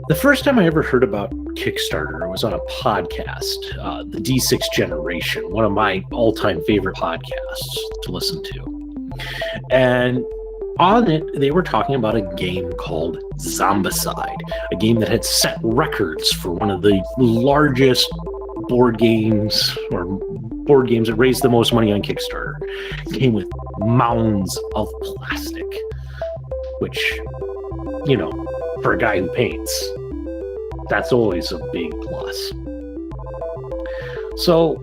The first time I ever heard about Kickstarter was on a podcast, the D6 Generation, one of my all-time favorite podcasts to listen to. And on it, they were talking about a game called Zombicide, a game that had set records for one of the largest board games that raised the most money on Kickstarter. It came with mounds of plastic, which, you know, for a guy who paints, that's always a big plus. So,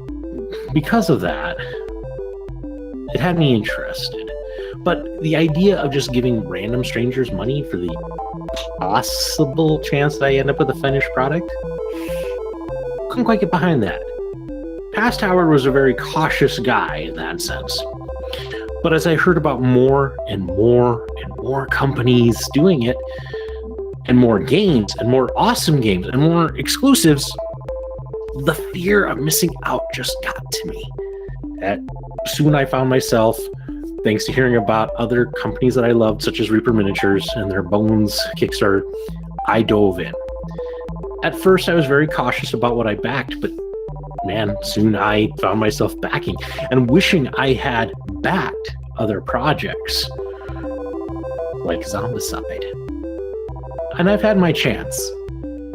because of that, it had me interested. But the idea of just giving random strangers money for the possible chance that I end up with a finished product, couldn't quite get behind that. Past Howard was a very cautious guy in that sense. But as I heard about more and more and more companies doing it, and more games, and more awesome games, and more exclusives, the fear of missing out just got to me. And soon I found myself, thanks to hearing about other companies that I loved, such as Reaper Miniatures and their Bones Kickstarter, I dove in. At first, I was very cautious about what I backed, but man, soon I found myself backing and wishing I had backed other projects like Zombicide. And I've had my chance,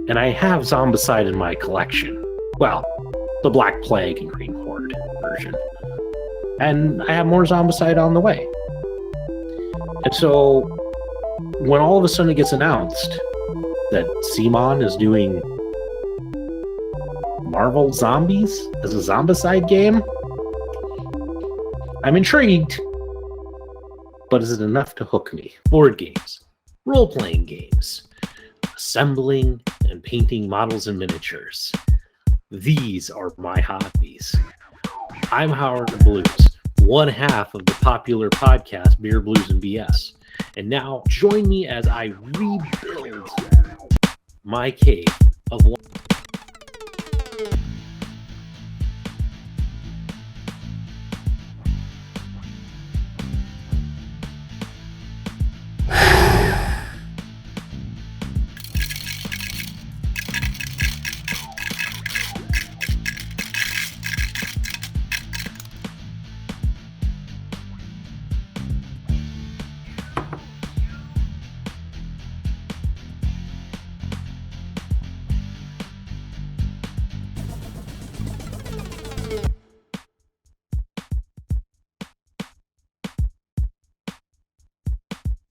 and I have Zombicide in my collection. Well, the Black Plague and Green Horde version. And I have more Zombicide on the way. And so, when all of a sudden it gets announced that CMON is doing Marvel Zombies as a Zombicide game, I'm intrigued. But is it enough to hook me? Board games, role-playing games, assembling and painting models and miniatures. These are my hobbies. I'm Howard the Blues, one half of the popular podcast Beer, Blues, and BS. And now join me as I rebuild my cave of one.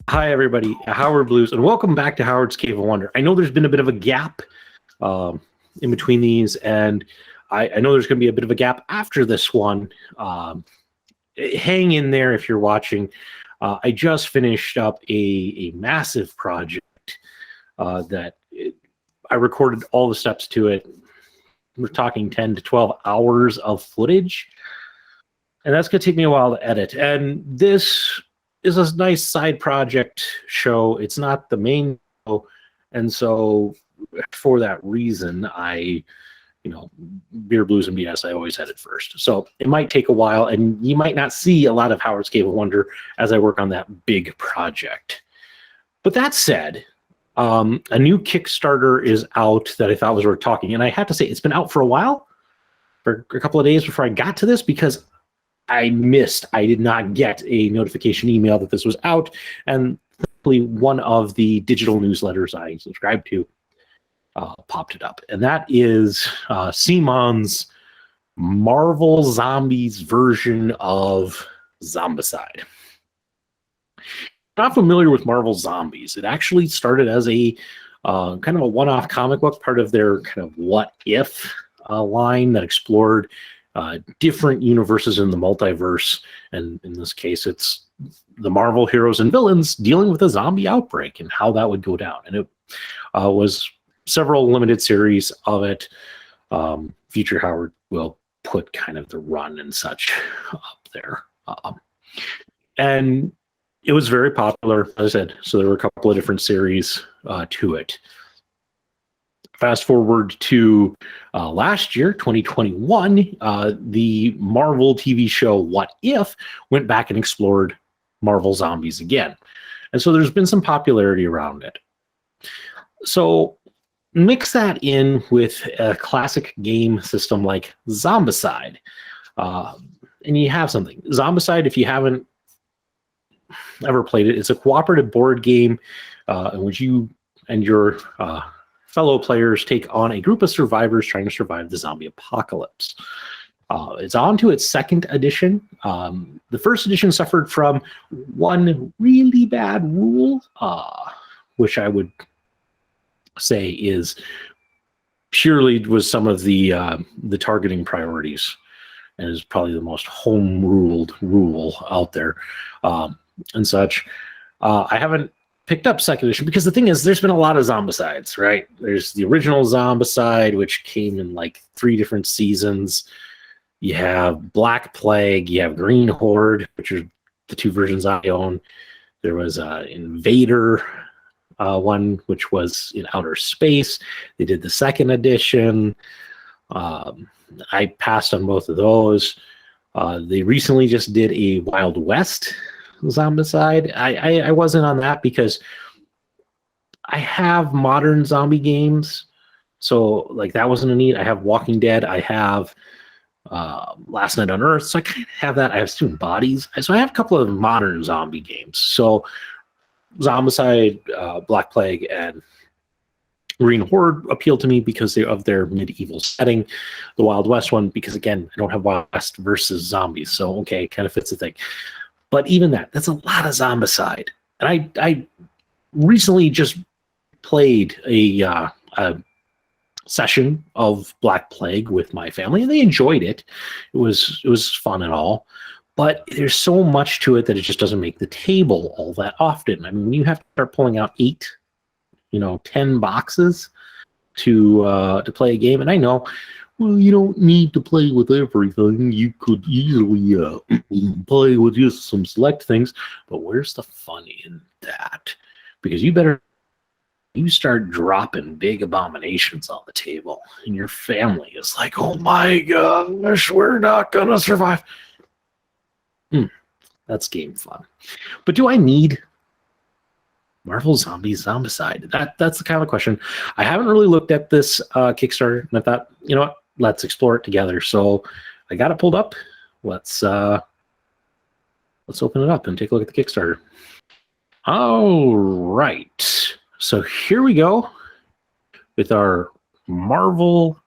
Hi, everybody. Howard Blues, and welcome back to Howard's Cave of Wonder. I know there's been a bit of a gap in between these, and I know there's going to be a bit of a gap after this one. Hang in there if you're watching. I just finished up a massive project that I recorded all the steps to it. We're talking 10 to 12 hours of footage, and that's going to take me a while to edit. And this is a nice side project show. It's not the main show. And so for that reason, Beer, Blues, and BS, I always had it first. So it might take a while, and you might not see a lot of Howard's Cave of Wonder as I work on that big project. But that said, a new Kickstarter is out that I thought was worth talking. And I have to say, it's been out for a while, for a couple of days before I got to this, because I did not get a notification email that this was out, and thankfully one of the digital newsletters I subscribe to popped it up, and that is CMON's Marvel Zombies version of Zombicide. Not familiar with Marvel Zombies. It actually started as a kind of a one-off comic book, part of their kind of what if line that explored different universes in the multiverse, and in this case it's the Marvel heroes and villains dealing with a zombie outbreak and how that would go down. And it was several limited series of it. Future Howard will put kind of the run and such up there. And it was very popular, as I said, so there were a couple of different series to it. Fast forward to last year, 2021, the Marvel TV show What If went back and explored Marvel Zombies again. And so there's been some popularity around it. So mix that in with a classic game system like Zombicide, and you have something. Zombicide, if you haven't ever played it, it's a cooperative board game in which you and your fellow players take on a group of survivors trying to survive the zombie apocalypse. It's on to its second edition. The first edition suffered from one really bad rule, which I would say is purely was some of the targeting priorities, and is probably the most home-ruled rule out there, and such. I haven't picked up second edition because the thing is, there's been a lot of Zombicides, right? There's the original Zombicide, which came in like 3 different seasons. You have Black Plague, you have Green Horde, which are the 2 versions I own. There was Invader one, which was in outer space. They did the second edition. I passed on both of those. They recently just did a Wild West Zombicide. I wasn't on that because I have modern zombie games, so like that wasn't a need. I have Walking Dead. I have Last Night on Earth, so I kind of have that. I have Student Bodies, so I have a couple of modern zombie games. So Zombicide, Black Plague, and Green Horde appeal to me because of their medieval setting. The Wild West one, because again, I don't have Wild West versus zombies, so okay, kind of fits the thing. But even that's a lot of Zombicide. And I recently just played a session of Black Plague with my family, and they enjoyed it. It was fun and all. But there's so much to it that it just doesn't make the table all that often. I mean, you have to start pulling out 8, 10 boxes to play a game. And I know, well, you don't need to play with everything. You could easily play with just some select things. But where's the fun in that? Because you start dropping big abominations on the table, and your family is like, oh my gosh, we're not going to survive. That's game fun. But do I need Marvel Zombies Zombicide? That's the kind of question. I haven't really looked at this Kickstarter, and I thought, you know what, let's explore it together. So I got it pulled up. Let's open it up and take a look at the Kickstarter. All right. So here we go with our Marvel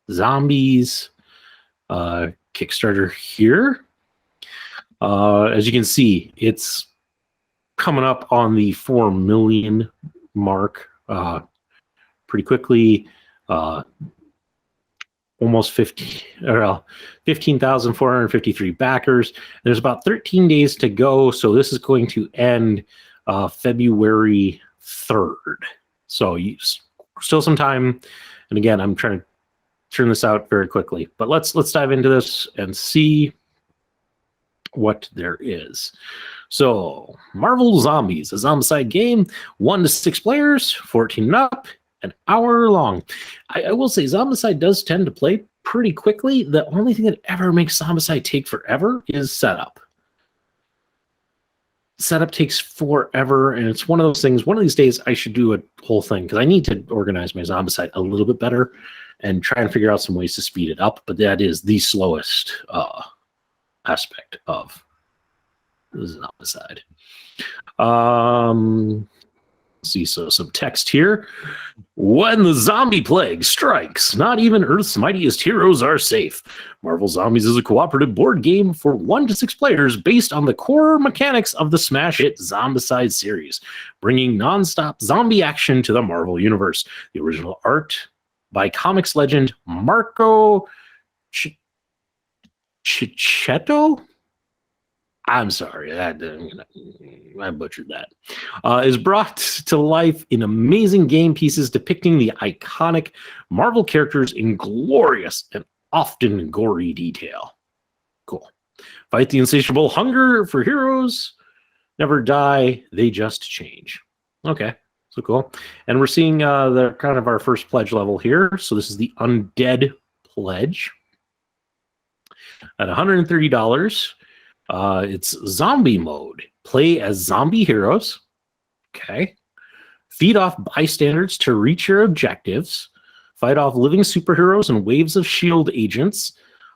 Zombies Kickstarter here. As you can see, it's coming up on the 4 million mark pretty quickly. Almost 15,453 backers. There's about 13 days to go, so this is going to end February 3rd. So still some time. And again, I'm trying to turn this out very quickly. But let's dive into this and see what there is. So, Marvel Zombies, a Zombicide game, 1 to 6 players, 14 and up, an hour long. I will say Zombicide does tend to play pretty quickly. The only thing that ever makes Zombicide take forever is setup. Setup takes forever, and it's one of those things. One of these days, I should do a whole thing because I need to organize my Zombicide a little bit better and try and figure out some ways to speed it up. But that is the slowest aspect of the Zombicide. See, so some text here. When the zombie plague strikes, not even Earth's mightiest heroes are safe. Marvel Zombies is a cooperative board game for 1 to 6 players based on the core mechanics of the smash hit Zombicide series, bringing non-stop zombie action to the Marvel Universe. The original art by comics legend Marco Cicchetto? I'm sorry, I butchered that. Is brought to life in amazing game pieces depicting the iconic Marvel characters in glorious and often gory detail. Cool. Fight the insatiable hunger for heroes. Never die, they just change. Okay, so cool. And we're seeing the kind of our first pledge level here. So this is the Undead Pledge at $130. It's zombie mode. Play as zombie heroes. Okay. Feed off bystanders to reach your objectives. Fight off living superheroes and waves of shield agents.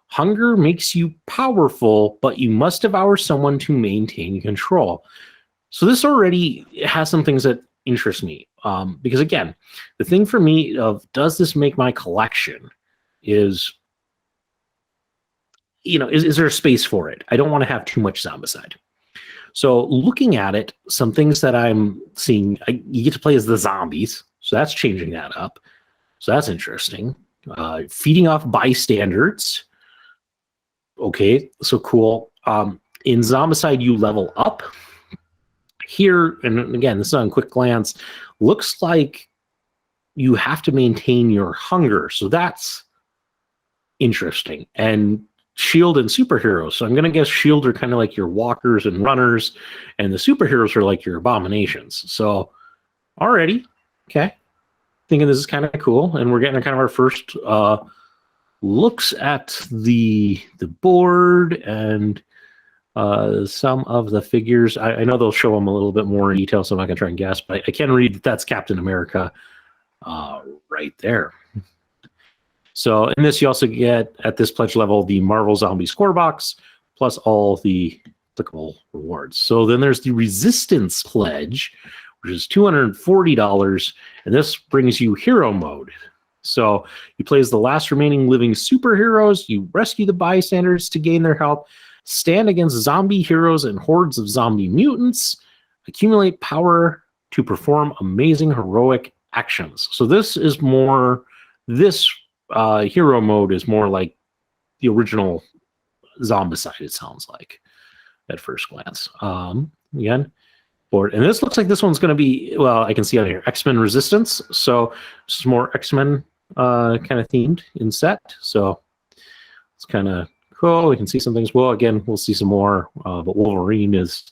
Hunger makes you powerful, but you must devour someone to maintain control. So this already has some things that interest me. Because again, the thing for me of does this make my collection is, is there a space for it? I don't want to have too much Zombicide. So looking at it, some things that I'm seeing, you get to play as the zombies. So that's changing that up. So that's interesting. Feeding off bystanders. Okay, so cool. In Zombicide, you level up. Here, and again, this is on a quick glance, looks like you have to maintain your hunger. So that's interesting. And Shield and superheroes. So I'm going to guess Shield are kind of like your walkers and runners, and the superheroes are like your abominations. So already, okay. Thinking this is kind of cool. And we're getting kind of our first looks at the board and some of the figures. I know they'll show them a little bit more in detail, so I'm not going to try and guess, but I can read that that's Captain America right there. So in this, you also get, at this pledge level, the Marvel Zombie score box, plus all the applicable rewards. So then there's the Resistance pledge, which is $240, and this brings you hero mode. So you play as the last remaining living superheroes, you rescue the bystanders to gain their help, stand against zombie heroes and hordes of zombie mutants, accumulate power to perform amazing heroic actions. So this is more, this hero mode is more like the original Zombicide, it sounds like, at first glance. Again, board. And this looks like this one's going to be, well, I can see on here, X-Men Resistance. So this is more X-Men kind of themed in set. So it's kind of cool. We can see some things. Well, again, we'll see some more, but Wolverine is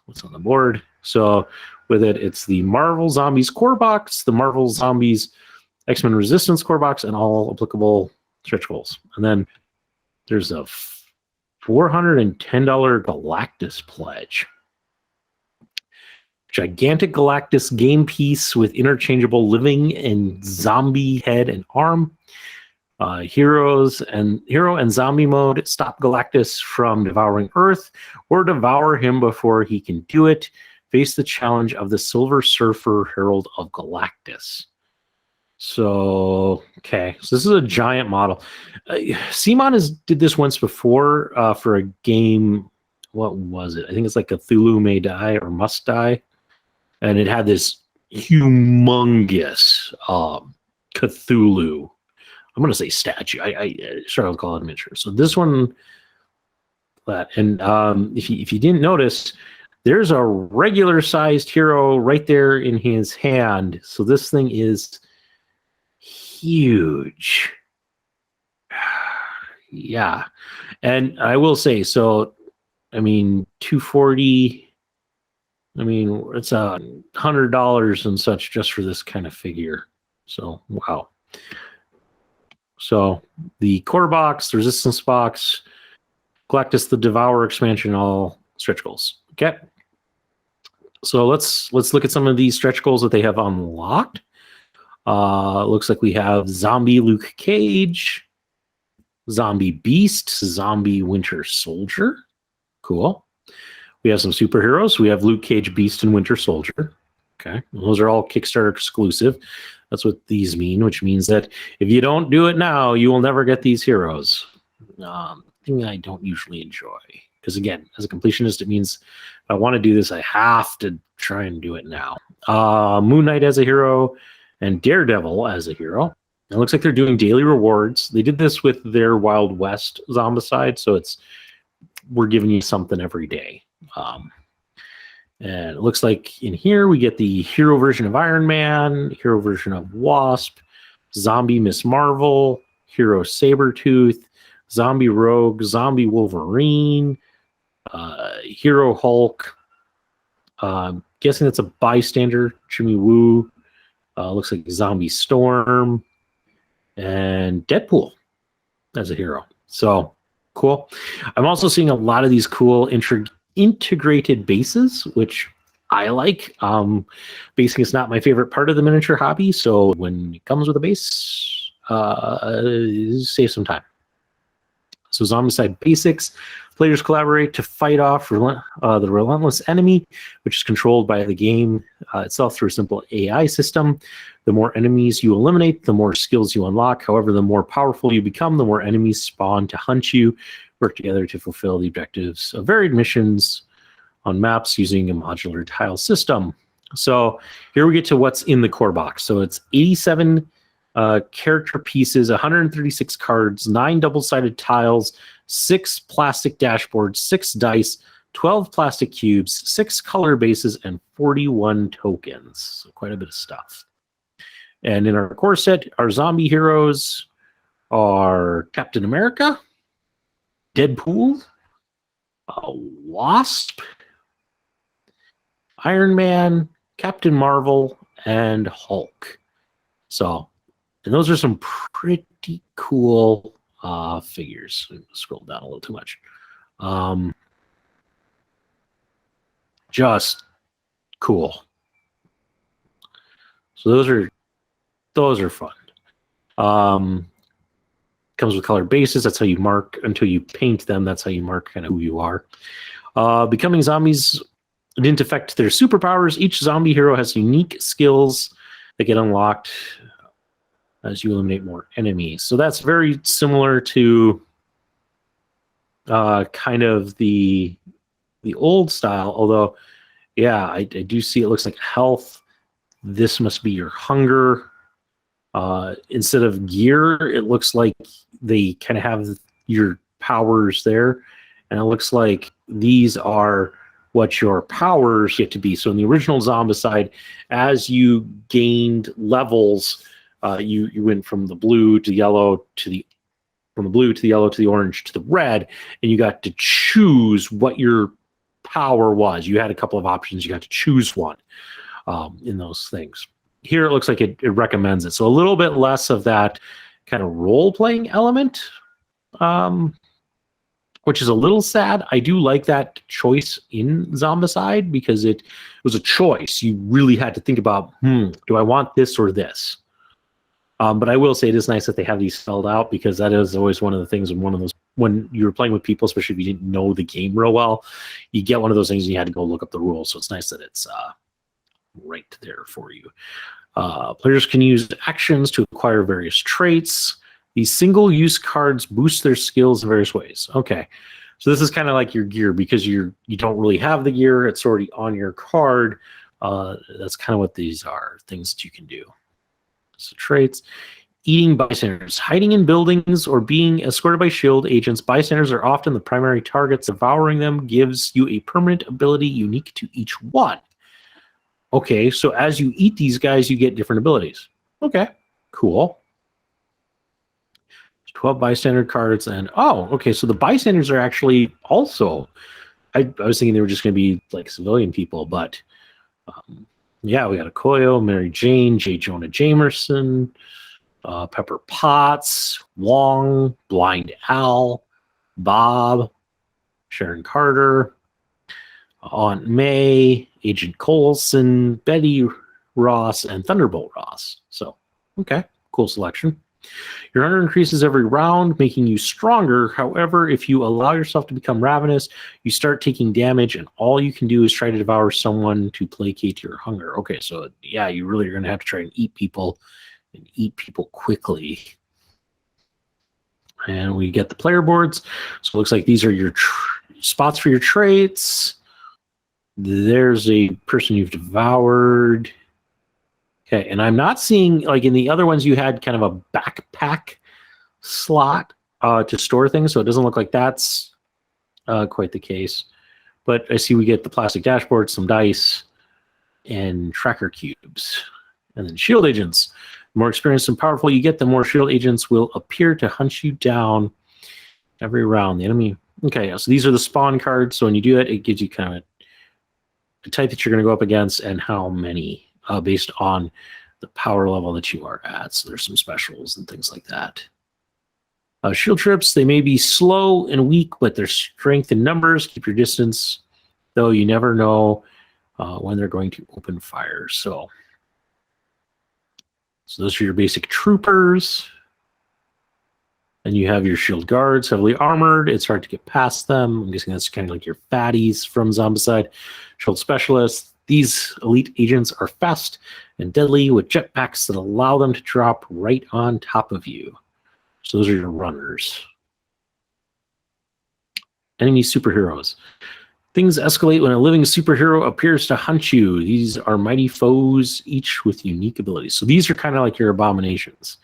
what's on the board. So with it, it's the Marvel Zombies core box, the Marvel Zombies X-Men Resistance core box, and all applicable stretch goals. And then there's a $410 Galactus pledge. Gigantic Galactus game piece with interchangeable living and zombie head and arm. Hero and zombie mode. Stop Galactus from devouring Earth or devour him before he can do it. Face the challenge of the Silver Surfer Herald of Galactus. So, okay. So this is a giant model. CMON did this once before for a game. What was it? I think it's like Cthulhu May Die or Must Die. And it had this humongous Cthulhu. I'm going to say statue. I struggle to call it a miniature. So this one, and if you didn't notice, there's a regular sized hero right there in his hand. So this thing is huge. Yeah. And I will say, so, I mean, 240, I mean, it's $100 and such just for this kind of figure. So, wow. So the core box, the resistance box, Galactus the Devourer expansion, all stretch goals. Okay. So let's look at some of these stretch goals that they have unlocked. Looks like we have Zombie Luke Cage, Zombie Beast, Zombie Winter Soldier. Cool. We have some superheroes. We have Luke Cage, Beast, and Winter Soldier. Okay. Those are all Kickstarter exclusive. That's what these mean, which means that if you don't do it now, you will never get these heroes. Thing I don't usually enjoy. Because again, as a completionist, it means if I want to do this, I have to try and do it now. Moon Knight as a hero and Daredevil as a hero. It looks like they're doing daily rewards. They did this with their Wild West Zombicide, so we're giving you something every day. And it looks like in here we get the hero version of Iron Man, hero version of Wasp, Zombie Miss Marvel, Hero Sabretooth, Zombie Rogue, Zombie Wolverine, Hero Hulk. Guessing that's a bystander, Jimmy Woo. Looks like Zombie Storm and Deadpool as a hero. So cool. I'm also seeing a lot of these cool integrated bases, which I like. Basing is not my favorite part of the miniature hobby, so when it comes with a base, save some time. So Zombicide basics. Players collaborate to fight off the relentless enemy, which is controlled by the game itself through a simple AI system. The more enemies you eliminate, the more skills you unlock. However, the more powerful you become, the more enemies spawn to hunt you. Work together to fulfill the objectives of varied missions on maps using a modular tile system. So here we get to what's in the core box. So it's 87 character pieces, 136 cards, 9 double-sided tiles, 6 plastic dashboards, 6 dice, 12 plastic cubes, 6 color bases, and 41 tokens. So quite a bit of stuff. And in our core set, our zombie heroes are Captain America, Deadpool, Wasp, Iron Man, Captain Marvel, and Hulk. So, and those are some pretty cool figures. Scroll down a little too much. Just cool. So those are fun. Comes with colored bases. That's how you mark until you paint them. That's how you mark kind of who you are. Becoming zombies didn't affect their superpowers. Each zombie hero has unique skills that get unlocked as you eliminate more enemies. So that's very similar to kind of the old style. Although, yeah, I do see it looks like health. This must be your hunger. Instead of gear, it looks like they kind of have your powers there. And it looks like these are what your powers get to be. So in the original Zombicide, as you gained levels, you went from the blue to yellow to from the blue to the yellow to the orange to the red, and you got to choose what your power was. You had a couple of options. You got to choose one in those things. Here it looks like it recommends it. So a little bit less of that kind of role-playing element, which is a little sad. I do like that choice in Zombicide because it was a choice. You really had to think about, do I want this or this? But I will say it is nice that they have these spelled out, because that is always one of the things when you were playing with people, especially if you didn't know the game real well, you get one of those things and you had to go look up the rules. So it's nice that it's right there for you. Players can use actions to acquire various traits. These single-use cards boost their skills in various ways. Okay, so this is kind of like your gear, because you don't really have the gear. It's already on your card. That's kind of what these are, things that you can do. So traits. Eating bystanders. Hiding in buildings or being escorted by shield agents, bystanders are often the primary targets. Devouring them gives you a permanent ability unique to each one. Okay, so as you eat these guys, you get different abilities. Okay, cool. 12 bystander cards, and okay, so the bystanders are actually also, I was thinking they were just going to be like civilian people, but yeah, we got Okoye, Mary Jane, J. Jonah Jameson, Pepper Potts, Wong, Blind Al, Bob, Sharon Carter, Aunt May, Agent Coulson, Betty Ross, and Thunderbolt Ross. So, okay, cool selection. Your hunger increases every round, making you stronger. However, if you allow yourself to become ravenous, you start taking damage, and all you can do is try to devour someone to placate your hunger. Okay, so yeah, you really are going to have to try and eat people quickly. And we get the player boards. So it looks like these are your spots for your traits. There's a person you've devoured. Okay, and I'm not seeing, like in the other ones, you had kind of a backpack slot to store things, so it doesn't look like that's quite the case. But I see we get the plastic dashboard, some dice, and tracker cubes. And then shield agents. The more experienced and powerful you get, the more shield agents will appear to hunt you down every round. The enemy. Okay, so these are the spawn cards. So when you do it, it gives you kind of the type that you're going to go up against and how many, based on the power level that you are at. So there's some specials and things like that. Shield trips, they may be slow and weak, but their strength in numbers. Keep your distance, though you never know when they're going to open fire. So those are your basic troopers. And you have your shield guards, heavily armored. It's hard to get past them. I'm guessing that's kind of like your fatties from Zombicide. Shield specialists. These elite agents are fast and deadly with jetpacks that allow them to drop right on top of you. So those are your runners. Enemy superheroes. Things escalate when a living superhero appears to hunt you. These are mighty foes, each with unique abilities. So these are kind of like your abominations.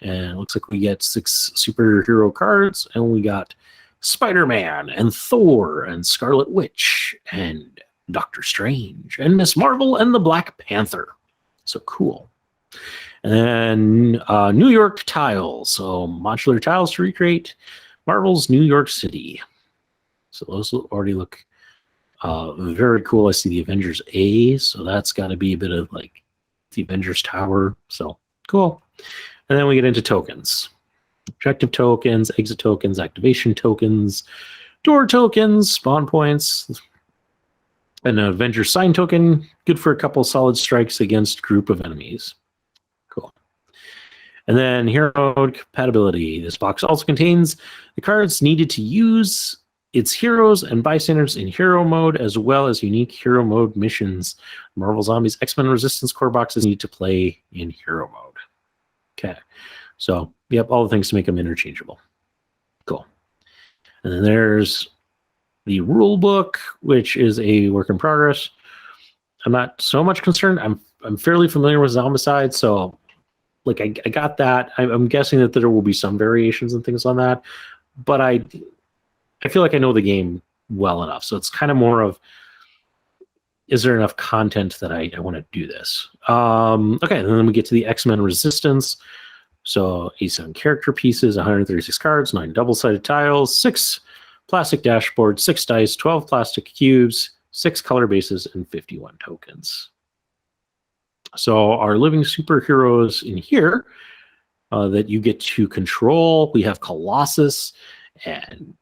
And it looks like we get 6 superhero cards, and we got Spider-Man and Thor and Scarlet Witch and Doctor Strange and Miss Marvel and the Black Panther. So cool. And then New York tiles. So modular tiles to recreate Marvel's New York City. So those already look very cool. I see the Avengers A, so that's got to be a bit of like the Avengers Tower. So cool. And then we get into tokens. Objective tokens, exit tokens, activation tokens, door tokens, spawn points, an Avengers sign token, good for a couple solid strikes against group of enemies. Cool. And then hero mode compatibility. This box also contains the cards needed to use its heroes and bystanders in hero mode, as well as unique hero mode missions. Marvel Zombies X-Men Resistance core boxes need to play in hero mode. Okay, so yep, all the things to make them interchangeable. Cool. And then there's the rule book, which is a work in progress. I'm not so much concerned. I'm fairly familiar with Zombicide, so like I got that. I'm guessing that there will be some variations and things on that, but I feel like I know the game well enough. So it's kind of more of, is there enough content that I want to do this? Okay, and then we get to the X-Men Resistance. So 87 character pieces, 136 cards, 9 double-sided tiles, 6 plastic dashboards, 6 dice, 12 plastic cubes, 6 color bases, and 51 tokens. So our living superheroes in here that you get to control, we have Colossus, and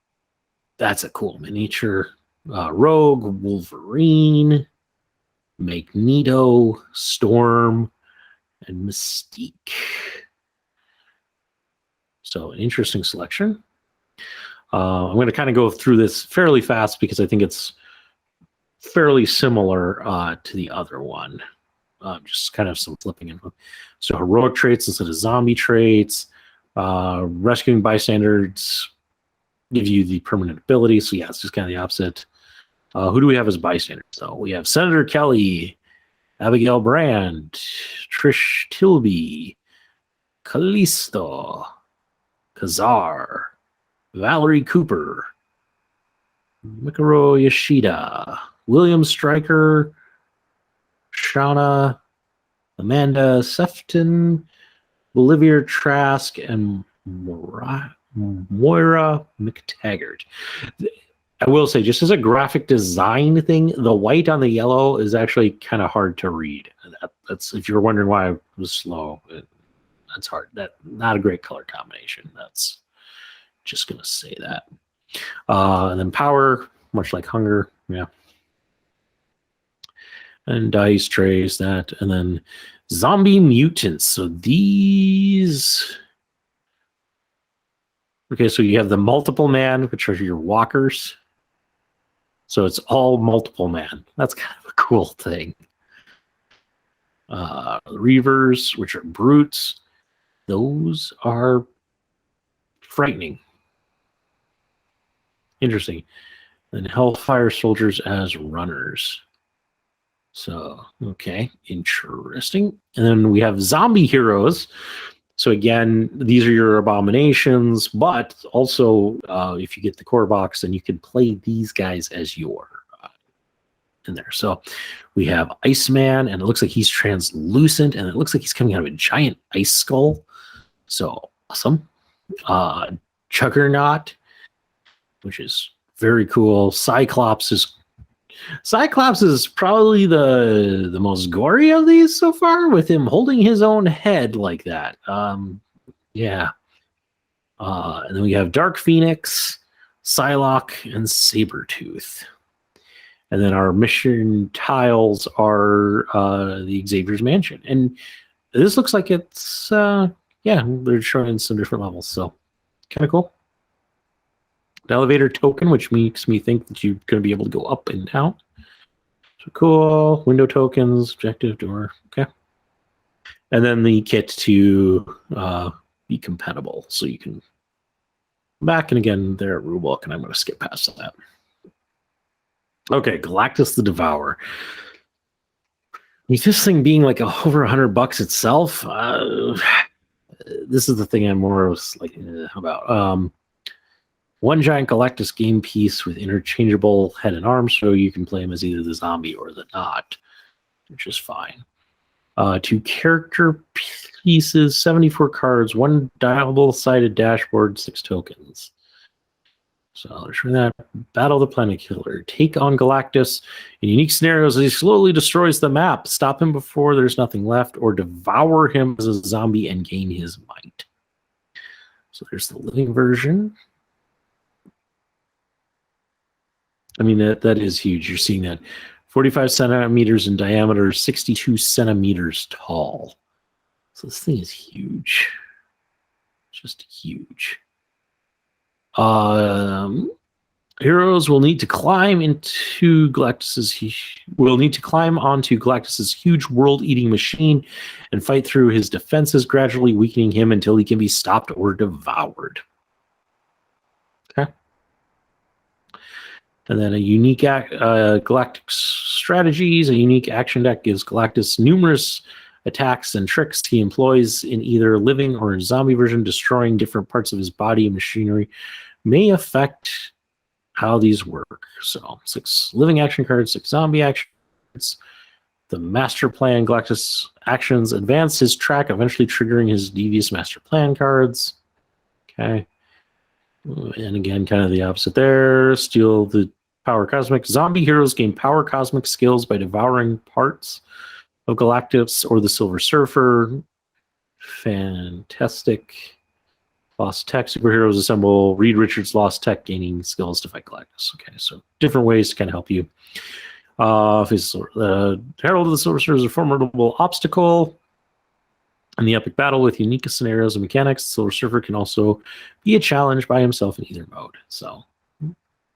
that's a cool miniature. Rogue, Wolverine, Magneto, Storm, and Mystique. So an interesting selection. I'm going to kind of go through this fairly fast because I think it's fairly similar to the other one. Just kind of some flipping info. So heroic traits instead of zombie traits. Rescuing bystanders give you the permanent ability. So yeah, it's just kind of the opposite. Who do we have as bystanders? So we have Senator Kelly, Abigail Brand, Trish Tilby, Callisto, Kazar, Valerie Cooper, Mikuro Yoshida, William Stryker, Shauna, Amanda Sefton, Olivia Trask, and Moira McTaggart. I will say, just as a graphic design thing, the white on the yellow is actually kind of hard to read. That's if you're wondering why I was slow. That's hard. That not a great color combination. That's just gonna say that. And then power, much like hunger, yeah. And dice trays, that, and then zombie mutants. So these. Okay, so you have the multiple man, which are your walkers. So it's all multiple man. That's kind of a cool thing. Reavers, which are brutes. Those are frightening. Interesting. And Hellfire soldiers as runners. So, okay, interesting. And then we have zombie heroes. So again, these are your abominations, but also if you get the core box, then you can play these guys as your in there. So we have Iceman, and it looks like he's translucent, and it looks like he's coming out of a giant ice skull. So awesome. Juggernaut, which is very cool. Cyclops is probably the most gory of these so far, with him holding his own head like that. Yeah. And then we have Dark Phoenix, Psylocke, and Sabretooth. And then our mission tiles are the Xavier's Mansion. And this looks like it's, they're showing some different levels. So kind of cool. An elevator token, which makes me think that you're going to be able to go up and down. So cool. Window tokens, objective door. Okay. And then the kit to be compatible. So you can back and again there at rulebook, and I'm going to skip past that. Okay, Galactus the Devourer. With this thing being like over $100 itself, this is the thing I'm more like about. One giant Galactus game piece with interchangeable head and arms, so you can play him as either the zombie or the not, which is fine. 2 character pieces, 74 cards, 1 dialable-sided dashboard, 6 tokens. So let's try that. Battle the Planet Killer. Take on Galactus in unique scenarios as he slowly destroys the map. Stop him before there's nothing left, or devour him as a zombie and gain his might. So there's the living version. I mean, that is huge. You're seeing that 45 centimeters in diameter, 62 centimeters tall. So this thing is huge. Just huge. Heroes will need to climb onto Galactus's huge world-eating machine and fight through his defenses, gradually weakening him until he can be stopped or devoured. Okay. And then a unique Galactic strategies. A unique action deck gives Galactus numerous attacks and tricks he employs in either living or in zombie version, destroying different parts of his body and machinery may affect how these work. So 6 living action cards, 6 zombie actions. The master plan Galactus actions advance his track, eventually triggering his devious master plan cards. Okay. And again, kind of the opposite there. Steal the power cosmic. Zombie heroes gain power cosmic skills by devouring parts of Galactus or the Silver Surfer. Fantastic. Lost Tech superheroes assemble Reed Richards Lost Tech, gaining skills to fight Galactus. Okay, so different ways to kind of help you. Herald of the Silver Surfer is a formidable obstacle in the epic battle with unique scenarios and mechanics. The Silver Surfer can also be a challenge by himself in either mode. So,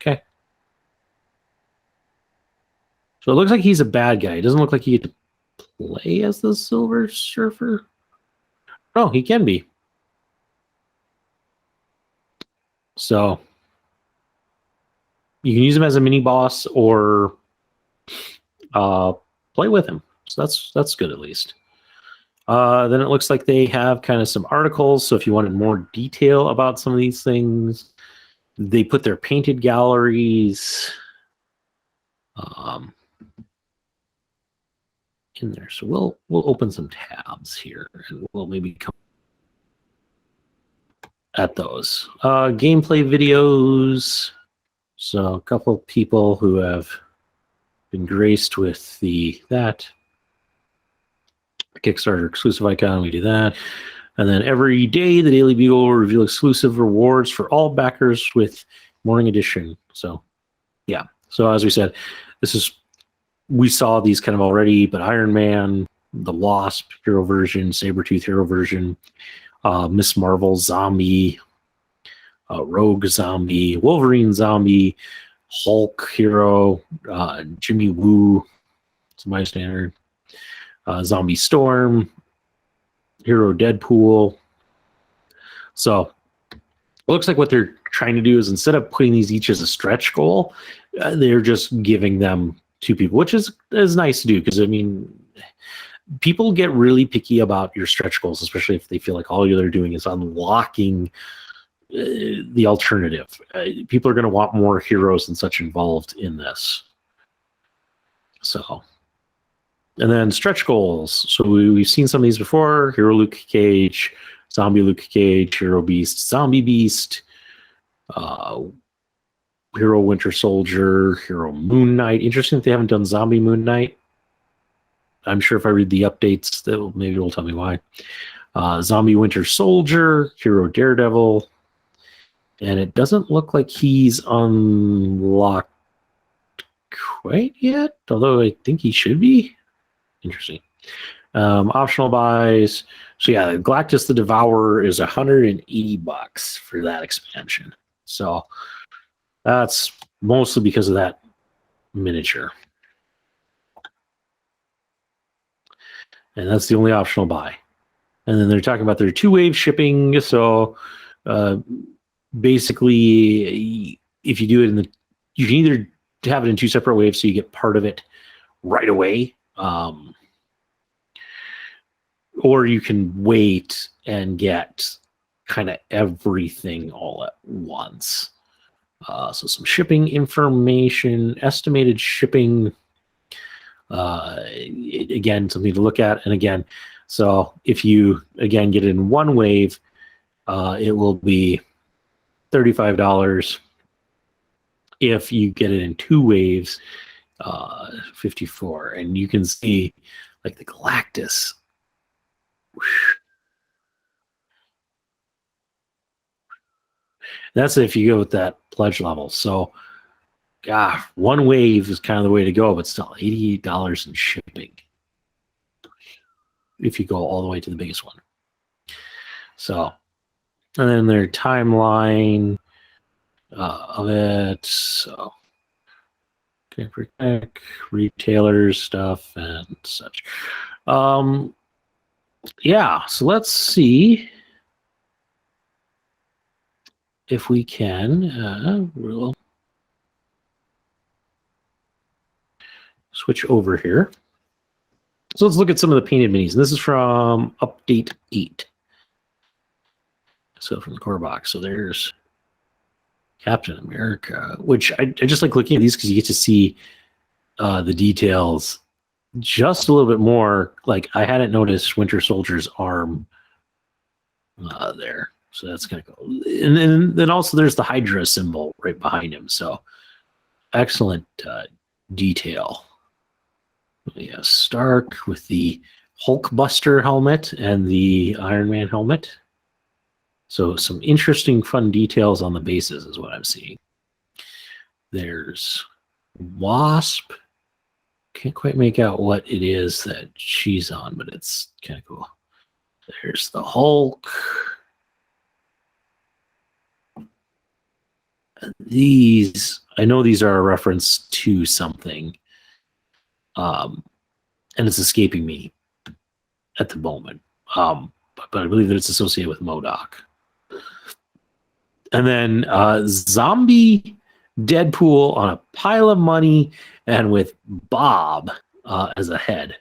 okay. So it looks like he's a bad guy. It doesn't look like he get to play as the Silver Surfer. Oh, he can be. So you can use him as a mini boss or play with him. So that's good at least. Then it looks like they have kind of some articles. So if you wanted more detail about some of these things, they put their painted galleries in there. So we'll open some tabs here and we'll maybe come at those. Gameplay videos. So a couple of people who have been graced with that Kickstarter exclusive icon. We do that. And then every day, the Daily Bugle will reveal exclusive rewards for all backers with Morning Edition. So, yeah. So as we said, we saw these kind of already, but Iron Man, the Wasp hero version, Sabretooth hero version, Miss Marvel zombie, Rogue zombie, Wolverine zombie, Hulk hero, Jimmy Woo, it's my standard, Zombie Storm, Hero Deadpool. So it looks like what they're trying to do is instead of putting these each as a stretch goal, they're just giving them to people, which is nice to do because, I mean, people get really picky about your stretch goals, especially if they feel like all they're doing is unlocking the alternative. People are going to want more heroes and such involved in this. So, and then stretch goals. So we've seen some of these before. Hero Luke Cage, Zombie Luke Cage, Hero Beast, Zombie Beast, Hero Winter Soldier, Hero Moon Knight. Interesting that they haven't done Zombie Moon Knight. I'm sure if I read the updates, maybe it'll tell me why. Zombie Winter Soldier, Hero Daredevil, and it doesn't look like he's unlocked quite yet, although I think he should be. Interesting. Optional buys. So yeah, Galactus the Devourer is $180 for that expansion. So that's mostly because of that miniature. And that's the only optional buy. And then they're talking about their 2-wave shipping. So basically, if you do it you can either have it in 2 separate waves so you get part of it right away. Or you can wait and get kind of everything all at once. So some shipping information, estimated shipping. Again, something to look at. And again, so if you, again, get it in 1 wave, it will be $35. If you get it in 2 waves, $54. And you can see like the Galactus. That's if you go with that pledge level. So, 1 wave is kind of the way to go, but still $88 in shipping if you go all the way to the biggest one. So, and then their timeline of it. So, okay, protect retailers stuff and such. Yeah, so let's see if we can. We'll switch over here. So let's look at some of the painted minis. And this is from Update 8. So from the core box. So there's Captain America, which I just like looking at these because you get to see the details just a little bit more. Like I hadn't noticed Winter Soldier's arm there. So that's kind of cool. And then also there's the Hydra symbol right behind him. So excellent detail. Yeah, Stark with the Hulkbuster helmet and the Iron Man helmet. So some interesting, fun details on the bases is what I'm seeing. There's Wasp. Can't quite make out what it is that she's on, but it's kind of cool. There's the Hulk. These, I know these are a reference to something. And it's escaping me at the moment. But I believe that it's associated with MODOK. And then zombie Deadpool on a pile of money and with Bob as a head.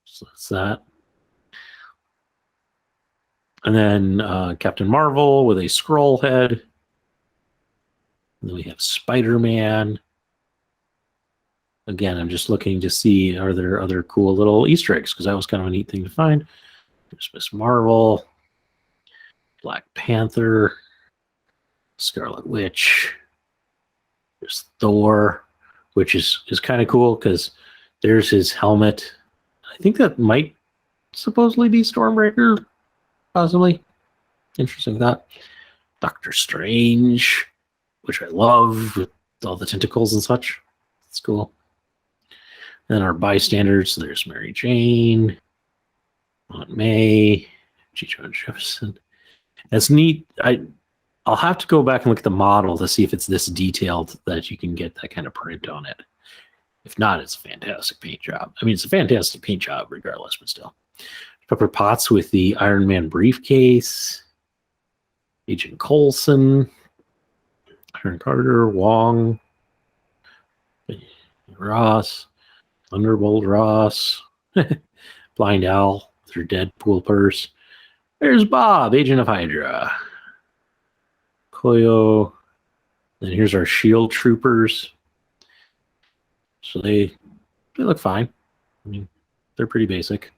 So that's that. And then Captain Marvel with a scroll head. And then we have Spider-Man. Again, I'm just looking to see, are there other cool little Easter eggs? Because that was kind of a neat thing to find. There's Miss Marvel, Black Panther, Scarlet Witch. There's Thor, which is kind of cool because there's his helmet. I think that might supposedly be Stormbreaker, possibly. Interesting thought. Doctor Strange, which I love with all the tentacles and such. It's cool. And then our bystanders, so there's Mary Jane, Aunt May, G. John Jefferson. That's neat. I'll have to go back and look at the model to see if it's this detailed that you can get that kind of print on it. If not, it's a fantastic paint job. I mean, it's a fantastic paint job regardless, but still. Pepper Potts with the Iron Man briefcase. Agent Coulson. Aaron Carter, Wong. Ross. Thunderbolt Ross. Blind Owl with her Deadpool purse. There's Bob, Agent of Hydra. Koyo. Then here's our Shield troopers. So they look fine. I mean, they're pretty basic.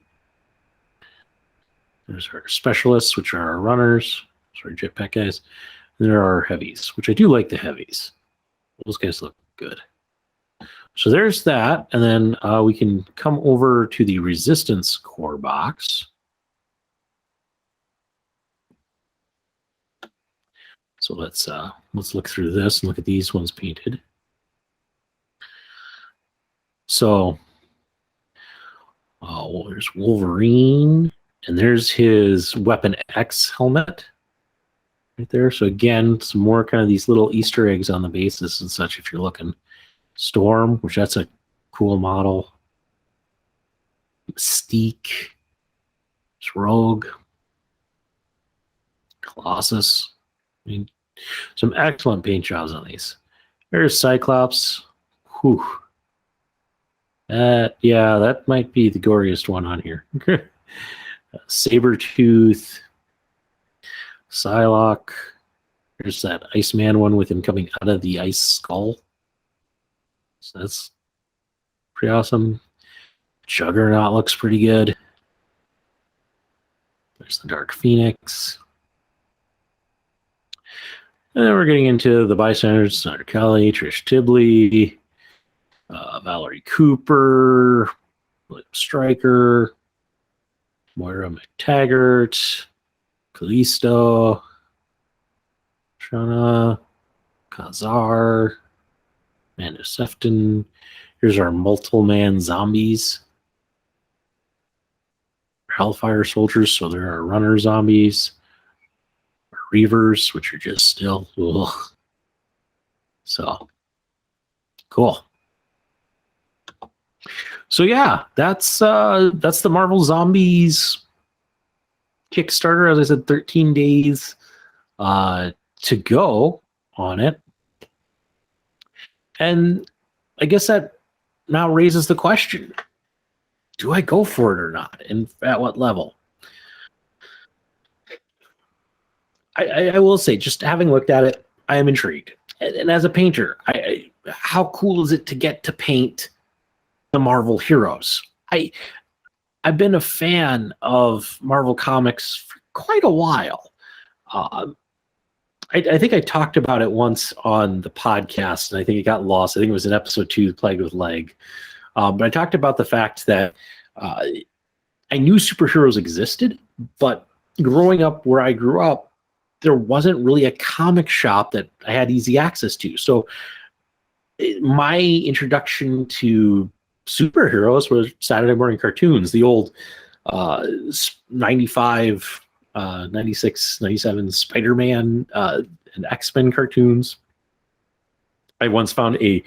There's our specialists, which are our runners. Sorry, jetpack guys. And there are our heavies, which I do like the heavies. Those guys look good. So there's that. And then we can come over to the Resistance core box. So let's look through this and look at these ones painted. So, there's Wolverine, and there's his Weapon X helmet right there. So again, some more kind of these little Easter eggs on the bases and such if you're looking. Storm, which that's a cool model. Mystique, Rogue, Colossus. I mean, some excellent paint jobs on these. There's Cyclops. Whew. Yeah, that might be the goriest one on here. Sabretooth, Psylocke. There's that Iceman one with him coming out of the ice skull. So that's pretty awesome. Juggernaut looks pretty good. There's the Dark Phoenix. And then we're getting into the bystanders. Snyder Kelly, Trish Tibley, Valerie Cooper, William Stryker, Moira McTaggart, Kalisto, Shana, Kazar, Amanda Sefton. Here's our multiple man zombies. Hellfire soldiers, so there are runner zombies. Reavers, which are just still ugh. So cool. So yeah, that's the Marvel Zombies Kickstarter. As I said, 13 days to go on it. And I guess that now raises the question, do I go for it or not? And at what level? I will say, just having looked at it, I am intrigued. And as a painter, how cool is it to get to paint the Marvel heroes? I've been a fan of Marvel Comics for quite a while. I think I talked about it once on the podcast, and I think it got lost. I think it was in episode 2, Plagued with Leg. But I talked about the fact that I knew superheroes existed, but growing up where I grew up, there wasn't really a comic shop that I had easy access to. So my introduction to superheroes was Saturday morning cartoons, the old 95, 96, 97 Spider-Man and X-Men cartoons. I once found a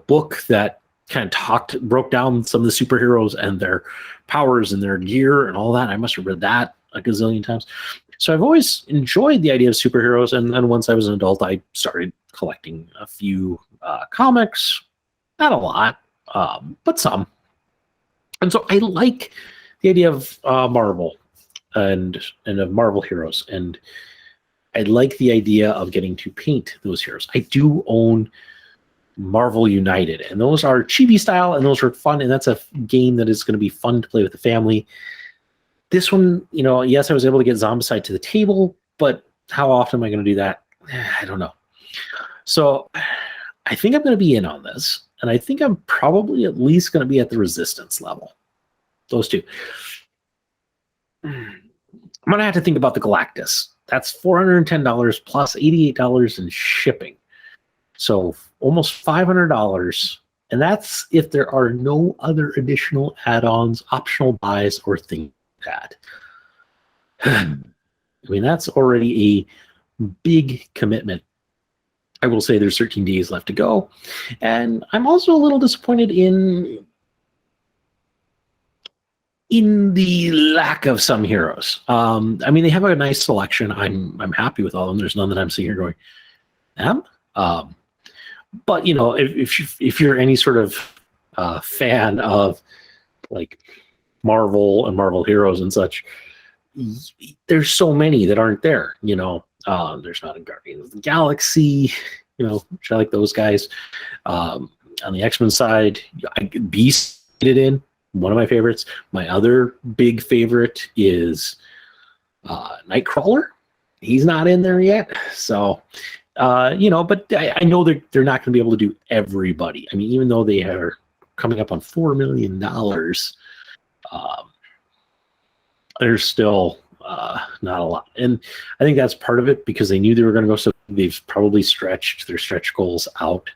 book that kind of broke down some of the superheroes and their powers and their gear and all that. I must have read that a gazillion times. So I've always enjoyed the idea of superheroes, and then once I was an adult, I started collecting a few comics, not a lot, but some. And so I like the idea of Marvel and of Marvel heroes, and I like the idea of getting to paint those heroes. I do own Marvel United, and those are chibi style, and those are fun, and that's a game that is going to be fun to play with the family. This one, yes, I was able to get Zombicide to the table, but how often am I going to do that? I don't know. So I think I'm going to be in on this, and I think I'm probably at least going to be at the Resistance level. Those two. I'm going to have to think about the Galactus. That's $410 plus $88 in shipping. So almost $500. And that's if there are no other additional add-ons, optional buys, or things like that. I mean, that's already a big commitment. I will say there's 13 days left to go. And I'm also a little disappointed in the lack of some heroes. I mean, they have a nice selection. I'm happy with all of them. There's none that I'm sitting here going, them? But if you're any sort of fan of like Marvel and Marvel heroes and such, there's so many that aren't there. There's not a Guardians of the Galaxy, which I like those guys. On the X-Men side, Beast get it in. One of my favorites. My other big favorite is Nightcrawler. He's not in there yet. So, but I know they're not going to be able to do everybody. I mean, even though they are coming up on $4 million, there's still not a lot. And I think that's part of it because they knew they were going to go. So they've probably stretched their stretch goals out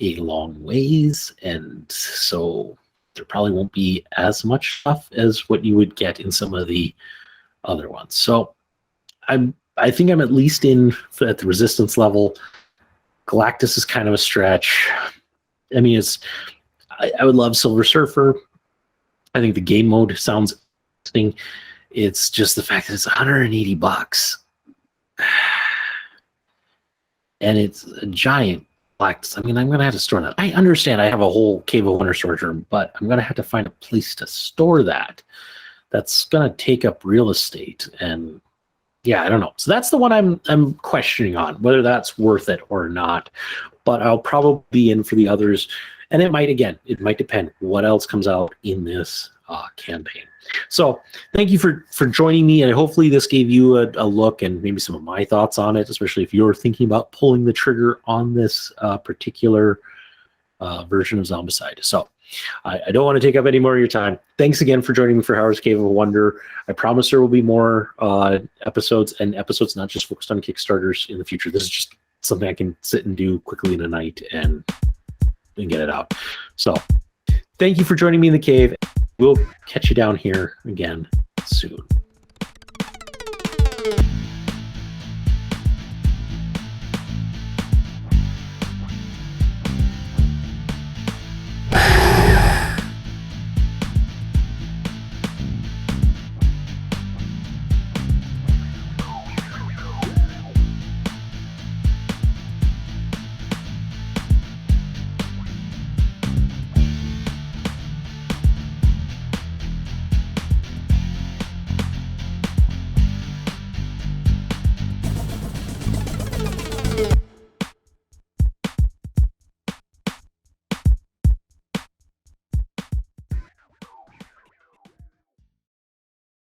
a long ways, and so there probably won't be as much stuff as what you would get in some of the other ones. So I think I'm at least in at the resistance level. Galactus is kind of a stretch. I mean, I would love Silver Surfer. I think the game mode sounds interesting. It's just the fact that it's $180. And it's a giant Galactus. I mean, I'm going to have to store that. I understand I have a whole Cave of Wonder storage room, but I'm going to have to find a place to store that. That's going to take up real estate. And yeah, I don't know. So that's the one I'm questioning on, whether that's worth it or not. But I'll probably be in for the others. And it might depend what else comes out in this campaign. So thank you for joining me, and hopefully this gave you a look and maybe some of my thoughts on it, especially if you're thinking about pulling the trigger on this particular version of Zombicide. So I don't want to take up any more of your time. Thanks again for joining me for Howard's Cave of Wonder. I promise there will be more episodes, and episodes not just focused on Kickstarters in the future. This is just something I can sit and do quickly in a night and get it out. So thank you for joining me in the cave. We'll catch you down here again soon.